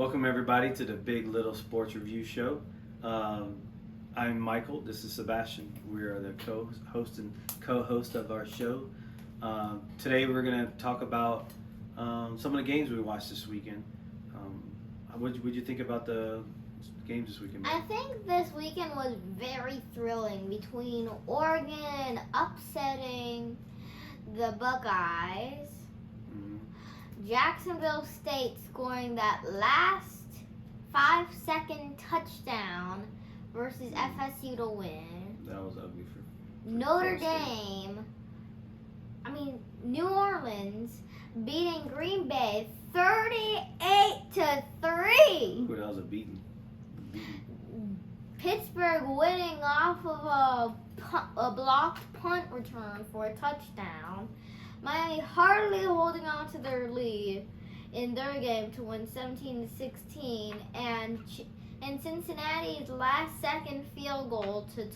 Welcome everybody to the Big Little Sports Review Show. I'm Michael. This is Sebastian. We are the co-host and co-host of our show. Today we're going to talk about some of the games we watched this weekend. What did you think about the games this weekend? I think this weekend was very thrilling between Oregon upsetting the Buckeyes, Jacksonville State scoring that last 5-second touchdown versus FSU to win. That was ugly for Notre Dame, New Orleans beating Green Bay 38-3. Ooh, that was a beating. Pittsburgh winning off of a blocked punt return for a touchdown. Miami hardly holding on to their lead in their game to win 17-16, and Cincinnati's last-second field goal to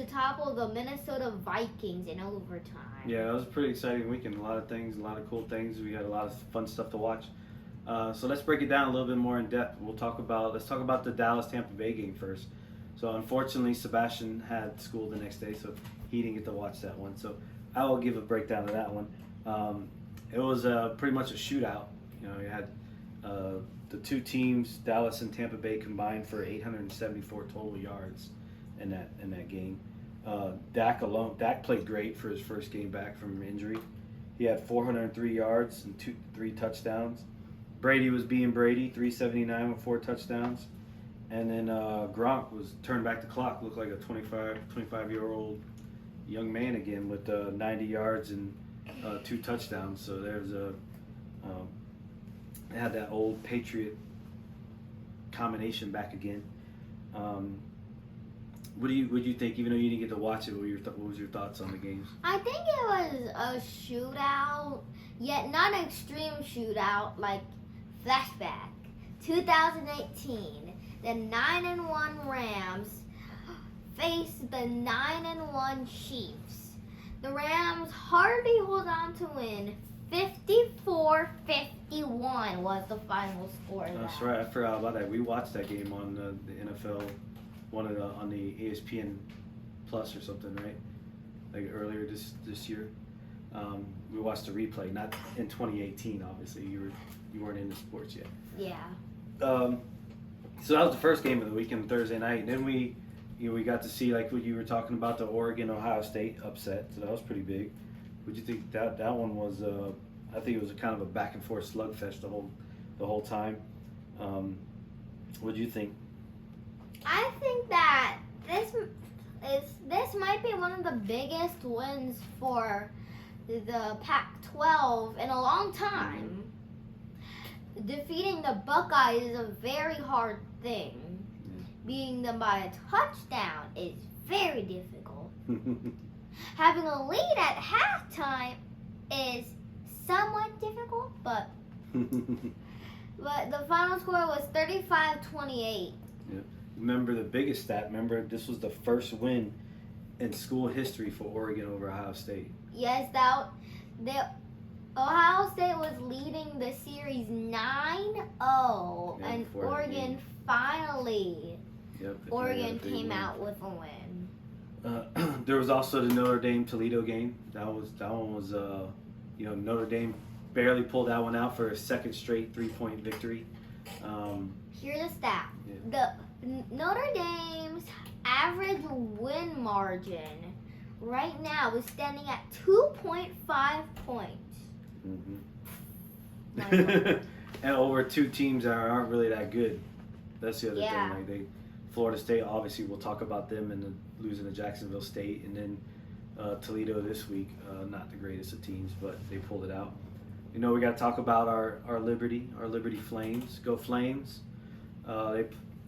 topple the Minnesota Vikings in overtime. Yeah, it was a pretty exciting weekend. A lot of things, a lot of cool things. We had a lot of fun stuff to watch. So let's break it down a little bit more in depth. Let's talk about the Dallas-Tampa Bay game first. So unfortunately, Sebastian had school the next day, so he didn't get to watch that one. So I will give a breakdown of that one. It was pretty much a shootout. You know, you had the two teams, Dallas and Tampa Bay, combined for 874 total yards in that game. Dak played great for his first game back from injury. He had 403 yards and three touchdowns. Brady was being Brady, 379 with 4 touchdowns. And then Gronk turned back the clock, looked like a 25-year-old young man again with 90 yards and 2 touchdowns. So they had that old Patriot combination back again. What do you think? Even though you didn't get to watch it, what was your thoughts on the games? I think it was a shootout, yet not an extreme shootout like flashback. 2018, the 9-1 Rams faced the 9-1 Chiefs. The Rams hardly hold on to win. 54-51 was the final score. That's right. I forgot about that. We watched that game on the NFL, on the ESPN Plus or something, right? Like earlier this year. We watched the replay, not in 2018. Obviously, you weren't into sports yet. Yeah. So that was the first game of the weekend, Thursday night. And then we got to see, like what you were talking about, the Oregon-Ohio State upset. So that was pretty big. What do you think that one was? I think it was a kind of a back and forth slugfest the whole time. What do you think? I think that this might be one of the biggest wins for the Pac-12 in a long time. Defeating the Buckeyes is a very hard thing. Beating them by a touchdown is very difficult. Having a lead at halftime is somewhat difficult, but the final score was 35-28. Yeah. Remember the biggest stat? Remember, this was the first win in school history for Oregon over Ohio State. Yes, Ohio State was leading the series 9-0, and Oregon finally. Oregon came out with a win. There was also the Notre Dame Toledo game. That one was Notre Dame barely pulled that one out for a second straight 3-point victory. Here's the stat. Yeah. The Notre Dame's average win margin right now is standing at 2.5 points. And over two teams that aren't really that good. That's the other Yeah. thing. Like Florida State, obviously, we'll talk about them and losing to Jacksonville State, and then Toledo this week. Not the greatest of teams, but they pulled it out. We got to talk about our Liberty Flames. Go Flames!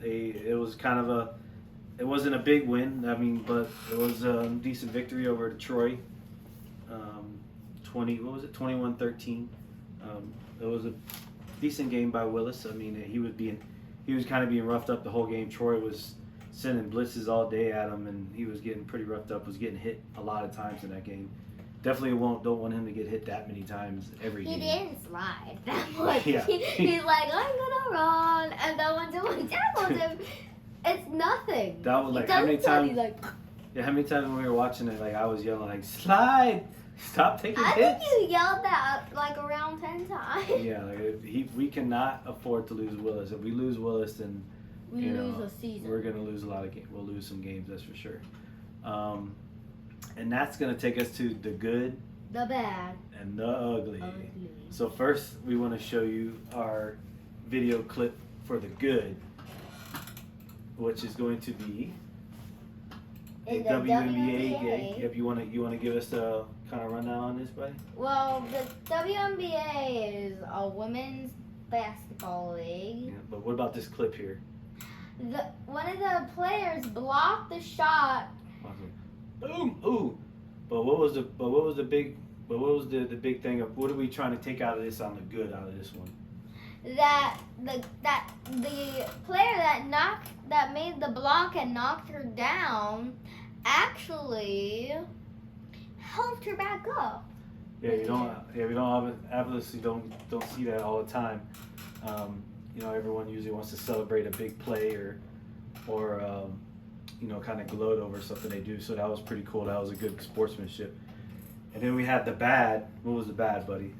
It was kind of it wasn't a big win. But it was a decent victory over Detroit. 21-13. It was a decent game by Willis. He was kind of being roughed up the whole game. Troy was sending blitzes all day at him, and he was getting pretty roughed up. Was getting hit a lot of times in that game. Definitely don't want him to get hit that many times every He game. didn't slide that much. Yeah. He's like, I'm gonna run, and then when someone tackles him, it's nothing. That was He like how many doesn't slide, times? he's like, Yeah, how many times when we were watching it, like I was yelling like, slide, stop taking I think hits. you yelled that like around 10 times. Yeah, like we cannot afford to lose Willis. If we lose Willis, then We you lose know, a season. we're gonna lose a lot of games. We'll lose some games, that's for sure. And that's gonna take us to the good The bad. and the ugly. Ugly. So first, we want to show you our video clip for the good, which is going to be a In the WNBA game. WNBA. Yep, you wanna give us a kind of rundown on this, buddy? Well, the WNBA is a women's basketball league. Yeah. But what about this clip here? One of the players blocked the shot. Awesome. Boom! Ooh! But what was the big thing of what are we trying to take out of this on the good out of this one? That the player that made the block and knocked her down actually helped her back up. Yeah, we don't obviously don't see that all the time. You know, everyone usually wants to celebrate a big play or you know, kind of gloat over something they do. So that was pretty cool. That was a good sportsmanship. And then we had the bad. What was the bad, buddy?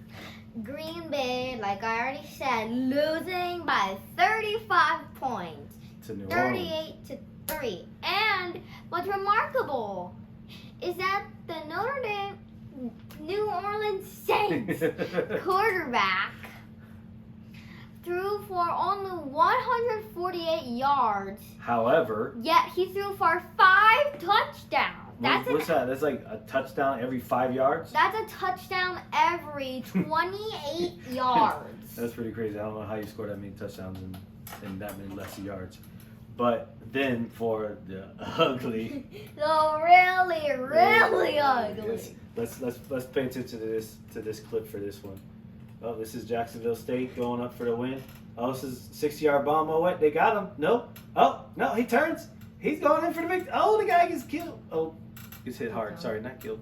Green Bay, like I already said, losing by 35 points, To New Orleans. 38-3. And what's remarkable is that the Notre Dame New Orleans Saints quarterback threw for only 148 yards, However, yet he threw for 5 touchdowns. what's that? That's like a touchdown every 5 yards? That's a touchdown every 28 yards. That's pretty crazy. I don't know how you score that many touchdowns in that many less yards. But then for the ugly, So really ugly. yes. Let's pay attention to this clip for this one. Oh, this is Jacksonville State going up for the win. Oh, this is 60-yard bomb. Oh, what? They got him. Nope. Oh, no, he turns. He's going in for the victory. Oh, the guy gets killed. Oh, gets hit hard. Sorry, not killed.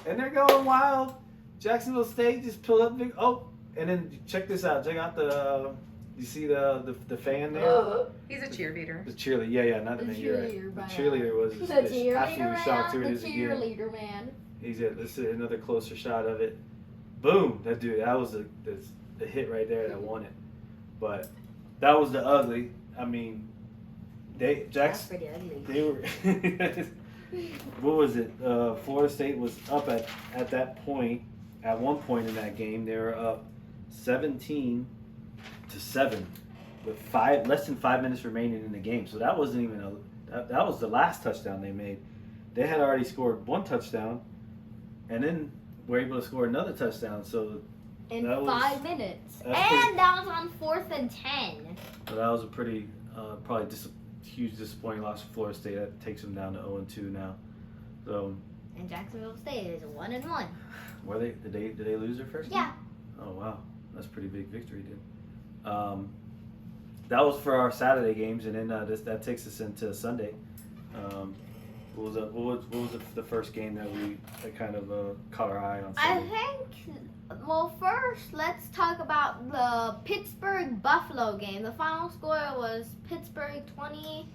And they're going wild. Jacksonville State just pulled up. Oh, and then check this out. Check out the. You see the fan there? He's a cheerleader. The cheerleader. Yeah, not the The man. You're right. cheerleader man. The cheerleader was The absolutely cheerleader shocked who man. it is The again. cheerleader man. He's it. Let's see another closer shot of it. Boom! That dude. That was the hit right there that won it. But that was the ugly. I mean, That's pretty ugly. they were. What was it? Florida State was up at that point. At one point in that game, they were up 17-7 with less than 5 minutes remaining in the game. So that wasn't even that was the last touchdown they made. They had already scored one touchdown, and then were able to score another touchdown. So In that was- 5 minutes. that's And pretty- that was on 4th and 10. so that was a pretty probably huge disappointing loss for Florida State. That takes them down to 0-2 now. So And Jacksonville State is 1-1. were they? Did they lose their first game? Yeah. Oh wow, that's a pretty big victory, dude. That was for our Saturday games, and then that takes us into Sunday. What was the first game that kind of caught our eye on I Sunday? think, well, first, let's talk about the Pittsburgh-Buffalo game. The final score was Pittsburgh 20,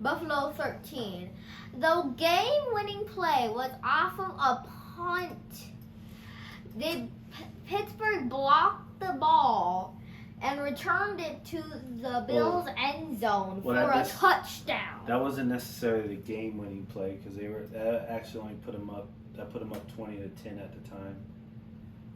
Buffalo 13. The game-winning play was off of a punt. Pittsburgh blocked the ball and returned it to the Bills' end zone for a touchdown. That wasn't necessarily the game-winning play because that actually only put them up 20-10 at the time.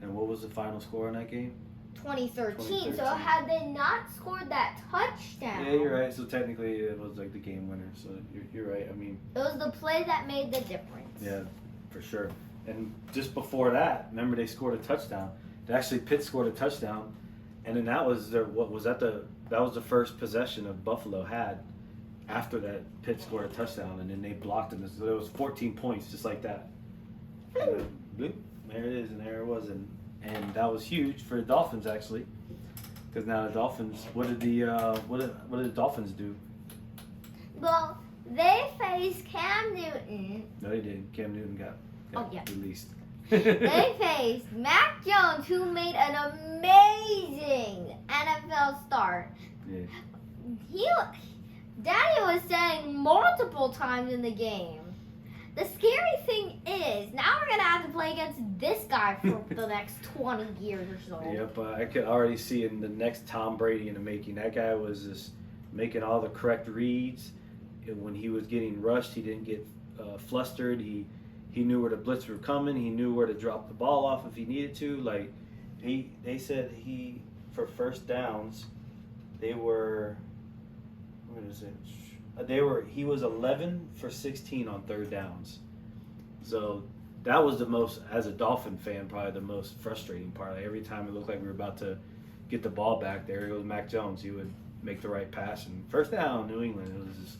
And what was the final score in that game? 2013. So 2013. had they not scored that touchdown, Yeah, you're right. So technically, it was like the game winner. So you're right. I mean, it was the play that made the difference. yeah, for sure. And just before that, remember they scored a touchdown. Pitt scored a touchdown, and then that was that was the first possession of Buffalo had after that. Pitt scored a touchdown, and then they blocked them. So there was 14 points just like that. And then, bloop, there it is, and there it was, and that was huge for the Dolphins actually, because now the Dolphins. What did the Dolphins do? Well, they faced Cam Newton. No, they didn't. Cam Newton got released. They faced Mac Jones, who made an amazing NFL start. Yeah. Daddy was saying multiple times in the game. The scary thing is, now we're gonna have to play against this guy for the next 20 years or so. Yep, I could already see in the next Tom Brady in the making. That guy was just making all the correct reads. And when he was getting rushed, he didn't get flustered. He knew where the blitz were coming. He knew where to drop the ball off if he needed to. Like they said for first downs, they were, what is it? He was 11 for 16 on third downs. So that was the most, as a Dolphin fan, probably the most frustrating part. Like every time it looked like we were about to get the ball back, there goes Mac Jones. He would make the right pass and first down, New England. It was just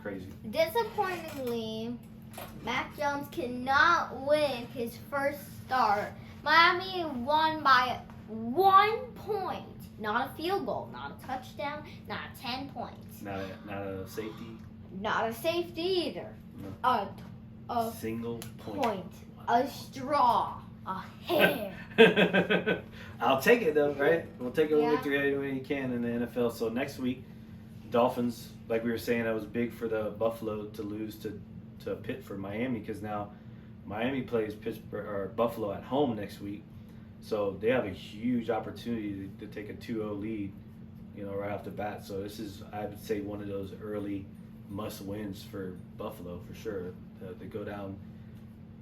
crazy. Disappointingly, Mac Jones cannot win his first start. Miami won by 1 point. Not a field goal, not a touchdown, not 10 points. Not a safety. Not a safety either. No. A single point. A straw. A hair. I'll take it though, right? We'll take a victory any way you can in the NFL. So next week, Dolphins, like we were saying, that was big for the Buffalo to lose to Pitt for Miami, because now Miami plays Buffalo at home next week. So they have a huge opportunity to take a 2-0 lead, right off the bat. So this is, I would say, one of those early must-wins for Buffalo for sure. To go down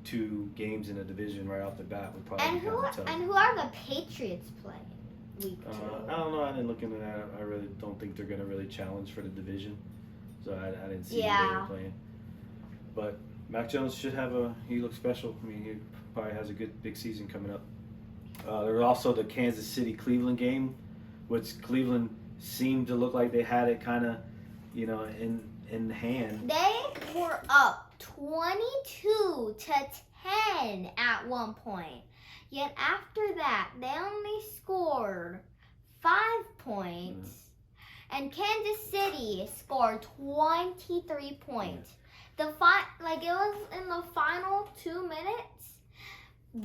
2 games in a division right off the bat would probably be kind of tough. And who are the Patriots playing week 2? I don't know. I didn't look into that. I really don't think they're going to really challenge for the division. So I didn't see who they were playing. But Mac Jones he looks special. I mean, he probably has a good big season coming up. There was also the Kansas City-Cleveland game, which Cleveland seemed to look like they had it kind of, in hand. They were up 22-10 at one point. Yet after that, they only scored 5 points. And Kansas City scored 23 points. It was in the final 2 minutes.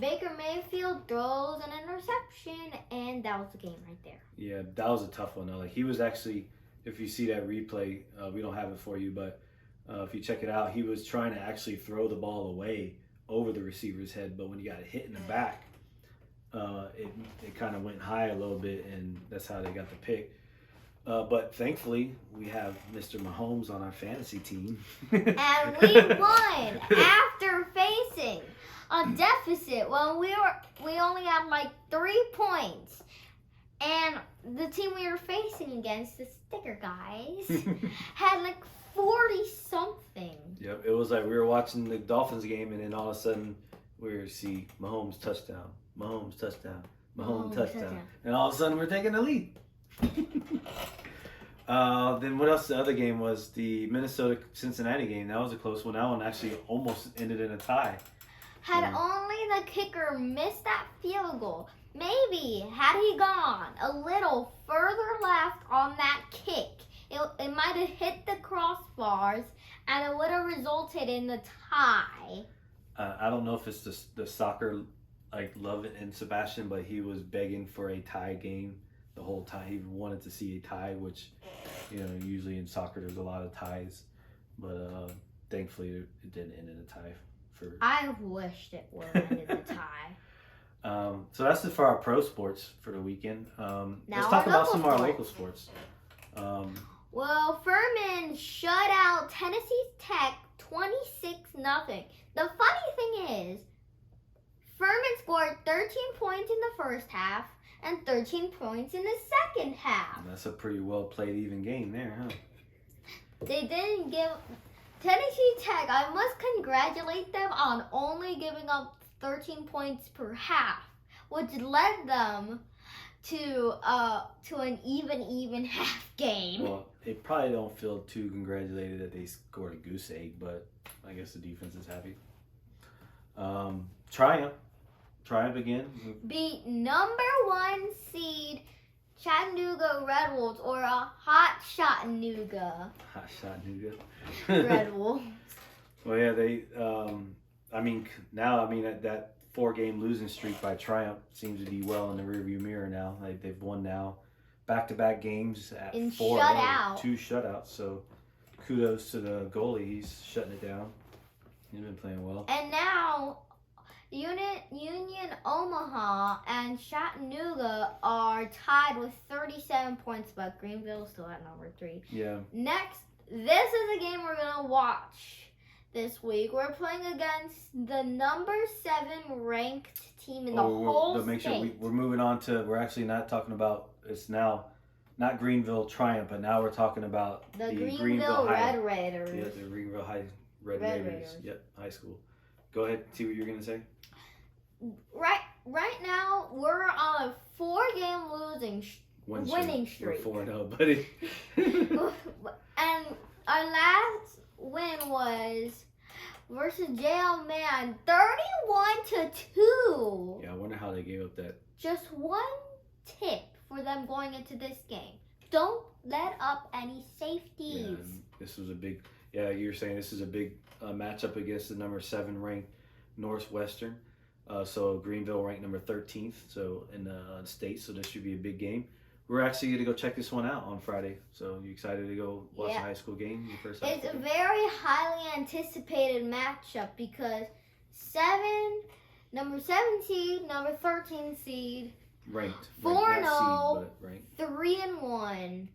Baker Mayfield throws an interception, and that was the game right there. Yeah, that was a tough one though. Like he was actually, if you see that replay, we don't have it for you, but if you check it out, he was trying to actually throw the ball away over the receiver's head, but when he got hit in the back, it kind of went high a little bit, and that's how they got the pick. But thankfully, we have Mr. Mahomes on our fantasy team. And we won after facing a deficit when we only had like 3 points, and the team we were facing against, the sticker guys, had like 40 something. Yep, it was like we were watching the Dolphins game, and then all of a sudden we were see Mahomes touchdown, Mahomes touchdown, Mahomes touchdown, and all of a sudden we're taking the lead. Then what else? The other game was the Minnesota-Cincinnati game. That was a close one. That one actually almost ended in a tie. Had only the kicker missed that field goal, maybe had he gone a little further left on that kick, it might have hit the crossbars and it would have resulted in the tie. I don't know if it's the soccer love in Sebastian, but he was begging for a tie game the whole time. He wanted to see a tie, which usually in soccer there's a lot of ties, but thankfully it didn't end in a tie. I wished it would have ended the tie. So that's it for our pro sports for the weekend. Let's talk about some of our local sports. Well, Furman shut out Tennessee Tech 26-0. The funny thing is, Furman scored 13 points in the first half and 13 points in the second half. And that's a pretty well played even game there, huh? They didn't give Tennessee Tech, I must congratulate them on only giving up 13 points per half, which led them to an even half game. Well, they probably don't feel too congratulated that they scored a goose egg, but I guess the defense is happy. Triumph again. Beat number 1 seed Chattanooga Red Wolves or a hot Chattanooga Hot shot, Nuga. Red Wolves. Well, yeah, they. That 4-game losing streak by Triumph seems to be well in the rearview mirror now. Like they've won now back-to-back games at In 4-0, shutout. 2 shutouts. So kudos to the goalie. He's shutting it down. He's been playing well. And now Union Omaha and Chattanooga are tied with 37 points, but Greenville's still at number 3. Yeah. Next, this is a game we're going to watch this week. We're playing against the number 7 ranked team in the whole Make sure state. we're moving on to, we're actually not talking about, it's now not Greenville Triumph, but now we're talking about the Greenville High. Red Raiders. Yeah, the Greenville Red Raiders. Raiders. Yep, high school. Go ahead, see what you're going to say. Right now, we're on a 4-game winning streak. We're 4-0, buddy. And our last win was versus JL Man, 31-2. Yeah, I wonder how they gave up that. Just one tip for them going into this game: don't let up any safeties. Yeah, this was a big. Yeah, you're saying this is a big matchup against the number 7 ranked Northwestern. So Greenville ranked number 13th, so in the state. So this should be a big game. We're actually going to go check this one out on Friday. So you excited to go watch a high school game? Your first high It's school a game? very highly anticipated matchup because number 7 seed, number 13 seed, Ranked. 4-0, not seed, but ranked. 3-1,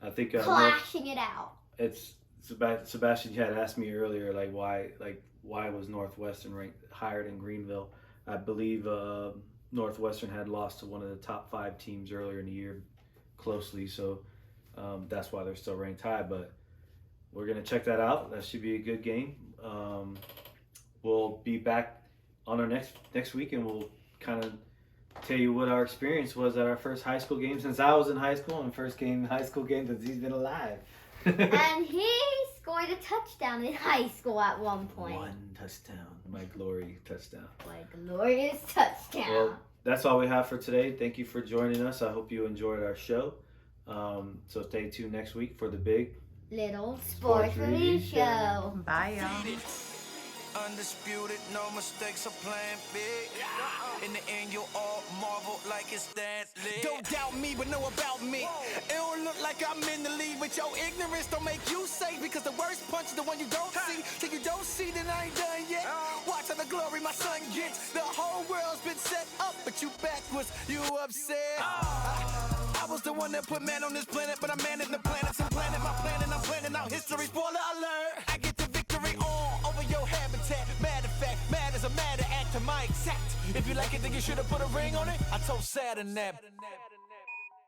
I think clashing it out. it's Sebastian had asked me earlier, why was Northwestern ranked higher than Greenville? I believe Northwestern had lost to one of the top 5 teams earlier in the year closely, so that's why they're still ranked high. But we're gonna check that out. That should be a good game. We'll be back on our next week, and we'll kind of tell you what our experience was at our first high school game since I was in high school, and first high school game since he's been alive. And he scored a touchdown in high school at one point. 1 touchdown, my glory touchdown. Like glorious touchdown. Well, that's all we have for today. Thank you for joining us. I hope you enjoyed our show. So stay tuned next week for the big Little Sports Review Show. Bye, y'all. Undisputed, no mistakes, I'm playing big. In the end, you'll all marvel like it's that lit. Don't doubt me, but know about me. It don't look like I'm in the lead, but your ignorance don't make you safe. Because the worst punch is the one you don't see. Till you don't see, then I ain't done yet. Watch how the glory my son gets. The whole world's been set up, but you backwards, you upset. I was the one that put man on this planet, but I'm manning the planets and planning my plan, and I'm planning out history. Spoiler alert, I get the victory on over your habitat. Matter of fact, mad as a matter act to my exact. If you like it, then you should have put a ring on it. I told Saturn that.